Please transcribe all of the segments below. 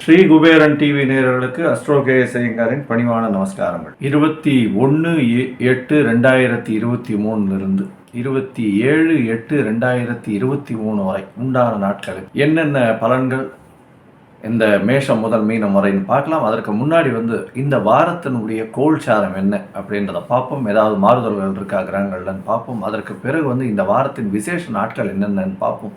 Sri Kuberan TV நேயர்களுக்கு astro KS ஐயங்காரின் பணிவான நமஸ்காரங்கள். 21/8/2023 27/8/2023 வரை உண்டான நாட்களில் என்னென்ன பலன்கள் இந்த மேஷம் முதல் மீனம் வரைன்னு பார்க்கலாம். அதற்கு முன்னாடி இந்த வாரத்தினுடைய கோல்சாரம் என்ன அப்படின்றத பார்ப்போம். ஏதாவது மாறுதல்கள் இருக்கா கிரகங்கள்லன்னு பார்ப்போம். அதற்கு பிறகு இந்த வாரத்தின் விசேஷ நாட்கள் என்னென்னு பார்ப்போம்.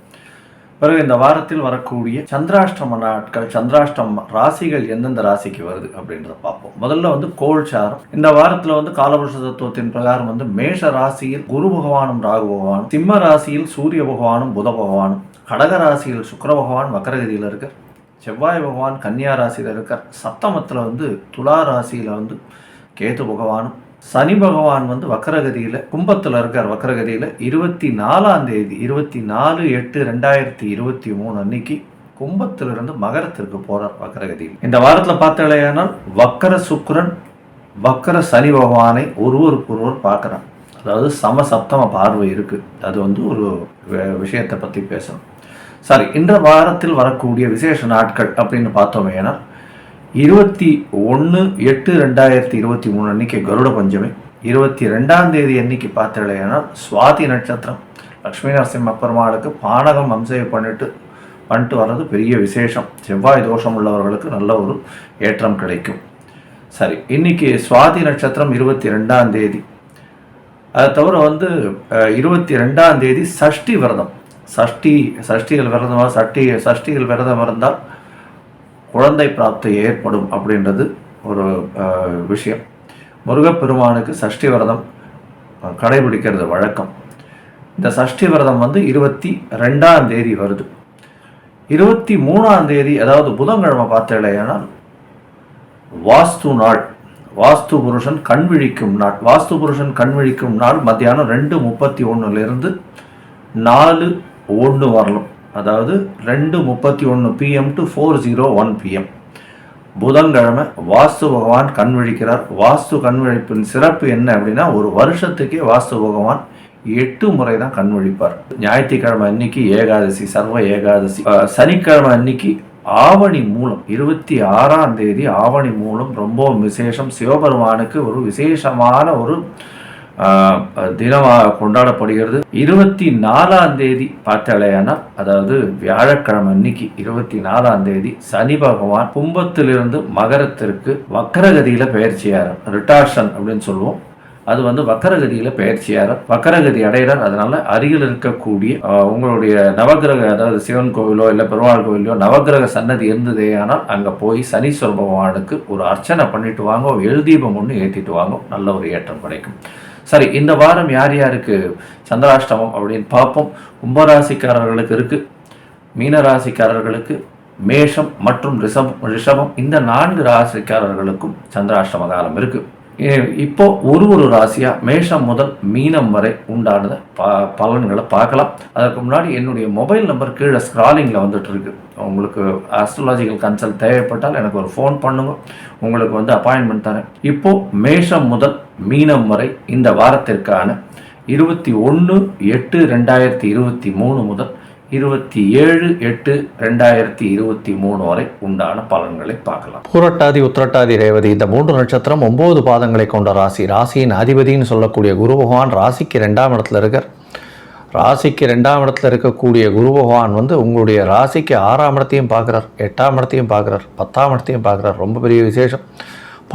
பிறகு இந்த வாரத்தில் வரக்கூடிய சந்திராஷ்டம நாட்கள், சந்திராஷ்டம ராசிகள் எந்தெந்த ராசிக்கு வருது அப்படின்றத பார்ப்போம். முதல்ல கோல்சாரம். இந்த வாரத்தில் காலபுருஷ தத்துவத்தின் பிரகாரம் மேஷ ராசியில் குரு பகவானும் ராகு பகவானும், சிம்ம ராசியில் சூரிய பகவானும் புத பகவானும், கடக ராசியில் சுக்கிர பகவான் வக்கரகதியில் இருக்கார், செவ்வாய் பகவான் கன்னியா ராசியில் இருக்கார், சப்தமத்தில் துலா ராசியில் கேது பகவானும், சனி பகவான் வக்கரகதியில் கும்பத்தில் இருக்கார். வக்கரகதியில் 24/8/2023 அன்னைக்கு கும்பத்திலிருந்து மகரத்திற்கு போறார் வக்கரகதியில். இந்த வாரத்தில் பார்த்தாலேயானால் வக்கர சுக்கிரன் வக்கர சனி பகவானை ஒருவருக்கொருவர் பார்க்குறான். அதாவது சமசப்தம பார்வை இருக்கு. அது ஒரு விஷயத்தை பற்றி பேசணும். சரி, இந்த வாரத்தில் வரக்கூடிய விசேஷ நாட்கள் அப்படின்னு பார்த்தோமேனா 21/8/2023 அன்னைக்கு கருட பஞ்சமி, 22ஆம் தேதி அன்னைக்கு பார்த்தீங்கன்னா சுவாதி நட்சத்திரம். லக்ஷ்மி நரசிம்ம பெருமாளுக்கு பானகம் அம்சம் பண்ணிட்டு வர்றது பெரிய விசேஷம். செவ்வாய் தோஷம் உள்ளவர்களுக்கு நல்ல ஒரு ஏற்றம் கிடைக்கும். சரி, இன்னைக்கு சுவாதி நட்சத்திரம் 22ஆம் தேதி. அதை தவிர 22ஆம் தேதி சஷ்டி விரதம். சஷ்டிகள் விரதம் இருந்தால் குழந்தை பிராப்தி ஏற்படும் அப்படின்றது ஒரு விஷயம். முருகப்பெருமானுக்கு சஷ்டி விரதம் கடைபிடிக்கிறது வழக்கம். இந்த சஷ்டி விரதம் 22ஆம் தேதி வருது. 23ஆம் தேதி அதாவது புதன்கிழமை பார்த்தேனால் வாஸ்து நாள். வாஸ்து புருஷன் கண் விழிக்கும் நாள் மத்தியானம் 2:31 4:01 வரலும். அதாவது 2:31 PM to 4:01 PM. புதன்கிழமை வாஸ்து பகவான் கண் விழிக்கிறார். வாஸ்து கண் விழிப்பின் சிறப்பு என்ன அப்படின்னா, ஒரு வருஷத்துக்கே வாஸ்து பகவான் 8 முறை தான் கண் விழிப்பார். ஞாயிற்றுக்கிழமை அன்னைக்கு ஏகாதசி, சர்வ ஏகாதசி. சனிக்கிழமை அன்னைக்கு ஆவணி மூலம் 26ஆம் தேதி ஆவணி மூலம் ரொம்ப விசேஷம். சிவபெருமானுக்கு ஒரு விசேஷமான ஒரு தினமாக கொண்டாடப்படுகிறது. 24ஆம் தேதி பார்த்தாலேனா அதாவது வியாழக்கிழமை அன்னைக்கு 24ஆம் தேதி சனி பகவான் கும்பத்திலிருந்து மகரத்திற்கு வக்கரகதியில பயிற்சியார். ரிட்டார்ஷன் அப்படின்னு சொல்லுவோம். அது வக்கரகதியில பயிற்சியார், வக்கரகதி அடைகிறார். அதனால அருகில் இருக்கக்கூடிய உங்களுடைய நவகிரக, அதாவது சிவன் கோவிலோ இல்லை பெருமாள் கோவிலோ நவகிரக சன்னதி இருந்ததே ஆனால் அங்கே போய் சனீஸ்வர பகவானுக்கு ஒரு அர்ச்சனை பண்ணிட்டு வாங்க, எழுதீபம் ஒன்று ஏற்றிட்டு வாங்க, நல்ல ஒரு ஏற்றம் கிடைக்கும். சரி, இந்த வாரம் யார் யாருக்கு சந்திராஷ்டமம் அப்படின்னு பார்ப்போம். கும்பராசிக்காரர்களுக்கு இருக்கு, மீனராசிக்காரர்களுக்கு, மேஷம் மற்றும் ரிஷபம் இந்த 4 ராசிக்காரர்களுக்கும் சந்திராஷ்டம காலம் இருக்கு. இப்போ ஒரு ராசியா மேஷம் முதல் மீனம் வரை உண்டானத பலன்களை பார்க்கலாம். அதற்கு முன்னாடி என்னுடைய மொபைல் நம்பர் கீழே ஸ்க்ராலிங்கில் வந்துட்டு இருக்கு. உங்களுக்கு ஆஸ்ட்ராலஜிக்கல் கன்சல்ட் தேவைப்பட்டால் எனக்கு ஒரு ஃபோன் பண்ணுங்க, உங்களுக்கு அப்பாயின்மெண்ட் தரேன். இப்போ மேஷம் முதல் மீனம் வரை இந்த வாரத்திற்கான 21/8/2023 முதல் 27/8/2023 வரை உண்டான பலன்களை பார்க்கலாம். பூரட்டாதி, உத்திரட்டாதி, ரேவதி இந்த 3 நட்சத்திரம் 9 பாதங்களை கொண்ட ராசி. ராசியின் அதிபதினு சொல்லக்கூடிய குரு பகவான் ராசிக்கு 2ஆம் இடத்துல இருக்கார். ராசிக்கு 2ஆம் இடத்துல இருக்கக்கூடிய குரு பகவான் உங்களுடைய ராசிக்கு 6ஆம் இடத்தையும் பார்க்குறார், 8ஆம் இடத்தையும் பார்க்குறார், 10ஆம் இடத்தையும் பார்க்குறார். ரொம்ப பெரிய விசேஷம்.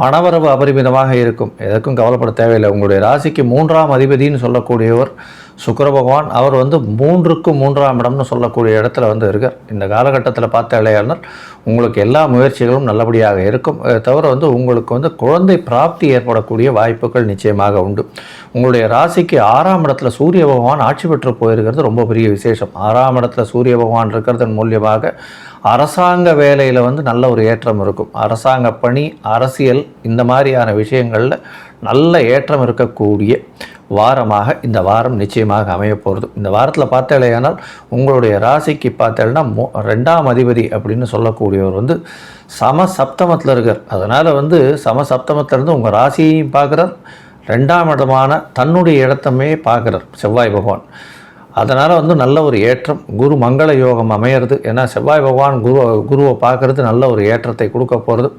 பணவரவு அபரிமிதமாக இருக்கும். எதற்கும் கவலைப்பட தேவையில்லை. உங்களுடைய ராசிக்கு 3ஆம் அதிபதினு சொல்லக்கூடியவர் சுக்கிர பகவான். அவர் 3க்கு 3ஆம் இடம்னு சொல்லக்கூடிய இடத்துல இருக்கார். இந்த காலகட்டத்தில் பார்த்தாலேயானால் உங்களுக்கு எல்லா முயற்சிகளும் நல்லபடியாக இருக்கும். தவிர உங்களுக்கு குழந்தை பிராப்தி ஏற்படக்கூடிய வாய்ப்புகள் நிச்சயமாக உண்டு. உங்களுடைய ராசிக்கு 6ஆம் இடத்துல சூரிய பகவான் ஆட்சி பெற்று போயிருக்கிறது ரொம்ப பெரிய விசேஷம். 6ஆம் இடத்துல சூரிய பகவான் இருக்கிறதன் மூலியமாக அரசாங்க வேலையில் நல்ல ஒரு ஏற்றம் இருக்கும். அரசாங்க பணி, அரசியல் இந்த மாதிரியான விஷயங்களில் நல்ல ஏற்றம் இருக்கக்கூடிய வாரமாக இந்த வாரம் நிச்சயமாக அமைய போகிறது. இந்த வாரத்தில் பார்த்தாலேயானால் உங்களுடைய ராசிக்கு பார்த்தேன்னா 2ஆம் அதிபதி அப்படின்னு சொல்லக்கூடியவர் சமசப்தமத்தில் இருக்கார். அதனால் சமசப்தமத்திலிருந்து உங்கள் ராசியையும் பார்க்குறார், 2ஆம் இடமான தன்னுடைய இடத்தமே பார்க்குறார் செவ்வாய் பகவான். அதனால் வந்து நல்ல ஒரு ஏற்றம், குரு மங்கள யோகம் அமையிறது. ஏன்னா செவ்வாய் பகவான் குருவை பார்க்குறது நல்ல ஒரு ஏற்றத்தை கொடுக்க போகிறது.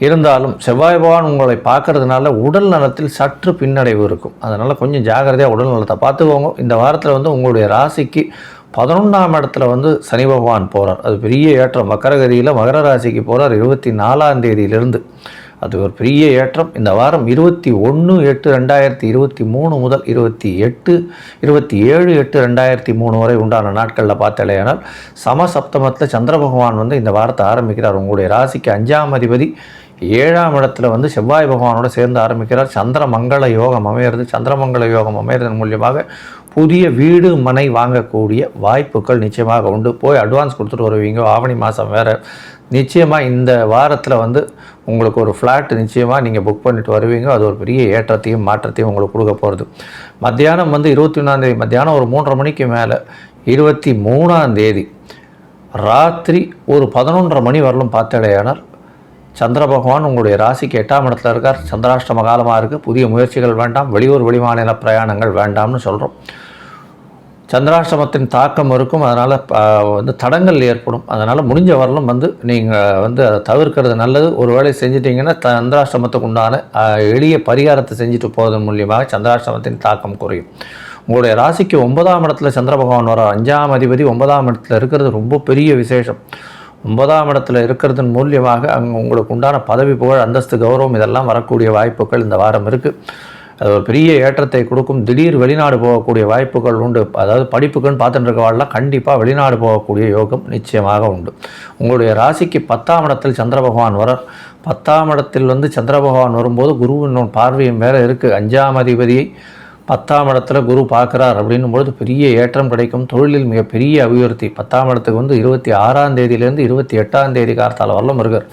இருந்தாலும் செவ்வாய் பகவான் உங்களை பார்க்கறதுனால உடல் நலத்தில் சற்று பின்னடைவு இருக்கும். அதனால் கொஞ்சம் ஜாகிரதையாக உடல் நலத்தை பார்த்துக்கோங்க. இந்த வாரத்தில் வந்து உங்களுடைய ராசிக்கு 11ஆம் இடத்துல வந்து சனி பகவான் போகிறார். அது பெரிய ஏற்றம். மக்கரகதியில் மகர ராசிக்கு போகிறார் 24ஆம் தேதியிலிருந்து. அது ஒரு பெரிய ஏற்றம். இந்த வாரம் 21/8/2023 முதல் 27/8/2023 வரை உண்டான நாட்களில் பார்த்தாலேயானால் சமசப்தமத்தில் சந்திர பகவான் வந்து இந்த வாரத்தை ஆரம்பிக்கிறார். உங்களுடைய ராசிக்கு 5ஆம் அதிபதி 7ஆம் இடத்துல வந்து செவ்வாய் பகவானோட சேர்ந்து ஆரம்பிக்கிறார். சந்திரமங்கள யோகம் அமையிறது. சந்திரமங்கள யோகம் அமைகிறதன் மூலியமாக புதிய வீடு மனை வாங்கக்கூடிய வாய்ப்புகள் நிச்சயமாக உண்டு. போய் அட்வான்ஸ் கொடுத்துட்டு வருவீங்க. ஆவணி மாதம் வேறு. நிச்சயமாக இந்த வாரத்தில் வந்து உங்களுக்கு ஒரு ஃப்ளாட் நிச்சயமாக நீங்கள் புக் பண்ணிட்டு வருவீங்க. அது ஒரு பெரிய ஏற்றத்தையும் மாற்றத்தையும் உங்களுக்கு கொடுக்க போகிறது. மத்தியானம் வந்து 21ஆம் தேதி மத்தியானம் ஒரு 3:30 மணிக்கு மேலே 23ஆம் தேதி ராத்திரி ஒரு 11:30 மணி வரலும் பார்த்தாலேயானால் சந்திர பகவான் உங்களுடைய ராசிக்கு 8ஆம் இடத்துல இருக்கார். சந்திராஷ்டம காலமாக இருக்குது. புதிய முயற்சிகள் வேண்டாம். வெளியூர் வெளிமாநில பிரயாணங்கள் வேண்டாம்னு சொல்கிறோம். சந்திராஷ்டமத்தின் தாக்கம் இருக்கும். அதனால் வந்து தடங்கள் ஏற்படும். அதனால் முடிஞ்ச வரலும் வந்து நீங்கள் வந்து அதை தவிர்க்கிறது நல்லது. ஒரு வேளை செஞ்சிட்டிங்கன்னா சந்திராஷ்டமத்துக்கு உண்டான எளிய பரிகாரத்தை செஞ்சுட்டு போவதன் மூலியமாக சந்திராஷ்டமத்தின் தாக்கம் குறையும். உங்களுடைய ராசிக்கு 9ஆம் இடத்துல சந்திர பகவான் வர 5ஆம் அதிபதி 9ஆம் இடத்துல இருக்கிறது ரொம்ப பெரிய விசேஷம். 9ஆம் இடத்துல இருக்கிறதன் மூலியமாக அங்கே உங்களுக்கு உண்டான பதவி, புகழ், அந்தஸ்து, கௌரவம் இதெல்லாம் வரக்கூடிய வாய்ப்புகள் இந்த வாரம் இருக்குது. அது ஒரு பெரிய ஏற்றத்தை கொடுக்கும். திடீர் வெளிநாடு போகக்கூடிய வாய்ப்புகள் உண்டு. அதாவது படிப்புக்குன்னு பார்த்துட்டு இருக்கவாள்லாம் கண்டிப்பாக வெளிநாடு போகக்கூடிய யோகம் நிச்சயமாக உண்டு. உங்களுடைய ராசிக்கு 10ஆம் இடத்தில் சந்திர பகவான் வரார். 10ஆம் இடத்தில் வந்து சந்திர பகவான் வரும்போது குருவின் பார்வையும் வேறு இருக்குது. 5ஆம் அதிபதியை 10ஆம் இடத்துல குரு பார்க்குறார் அப்படின்னும் பொழுது பெரிய ஏற்றம் கிடைக்கும். தொழிலில் மிகப்பெரிய அபிவிருத்தி. 10ஆம் இடத்துக்கு வந்து 26ஆம் தேதியிலேருந்து 28ஆம் தேதி காலத்தால் வரலும் இருக்கார்.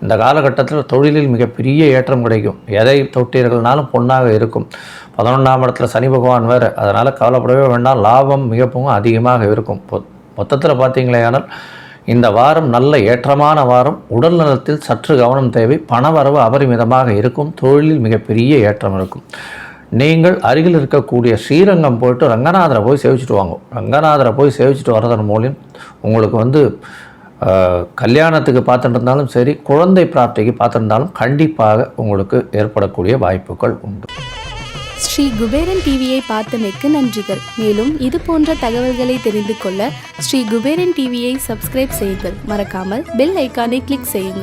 இந்த காலகட்டத்தில் தொழிலில் மிகப்பெரிய ஏற்றம் கிடைக்கும். எதை தொட்டீர்கள்னாலும் பொன்னாக இருக்கும். 11ஆம் இடத்துல சனி பகவான் வேறு. அதனால் கவலைப்படவே வேண்டாம். லாபம் மிகவும் அதிகமாக இருக்கும். மொத்தத்தில் பார்த்தீங்களேயானால் இந்த வாரம் நல்ல ஏற்றமான வாரம். உடல் நலத்தில் சற்று கவனம் தேவை. பணவரவு அபரிமிதமாக இருக்கும். தொழிலில் மிகப்பெரிய ஏற்றம் இருக்கும். நீங்கள் அருகில் இருக்கக்கூடிய ஸ்ரீரங்கம் போய்ட்டு ரங்கநாதரை போய் சேவிச்சுட்டு வாங்க. ரங்கநாதரை போய் சேவிச்சுட்டு வர்றதன் மூலம் உங்களுக்கு வந்து கல்யாணத்துக்கு பார்த்துட்டு இருந்தாலும் சரி, குழந்தை பிராப்திக்கு பார்த்துருந்தாலும் கண்டிப்பாக உங்களுக்கு ஏற்படக்கூடிய வாய்ப்புகள் உண்டு. ஸ்ரீ குபேரன் டிவியை பார்த்தமைக்கு நன்றிகள். மேலும் இது போன்ற தகவல்களை தெரிந்து கொள்ள ஸ்ரீ குபேரன் டிவியை சப்ஸ்கிரைப் செய்யுங்கள். மறக்காமல் பெல் ஐக்கானை கிளிக் செய்யுங்கள்.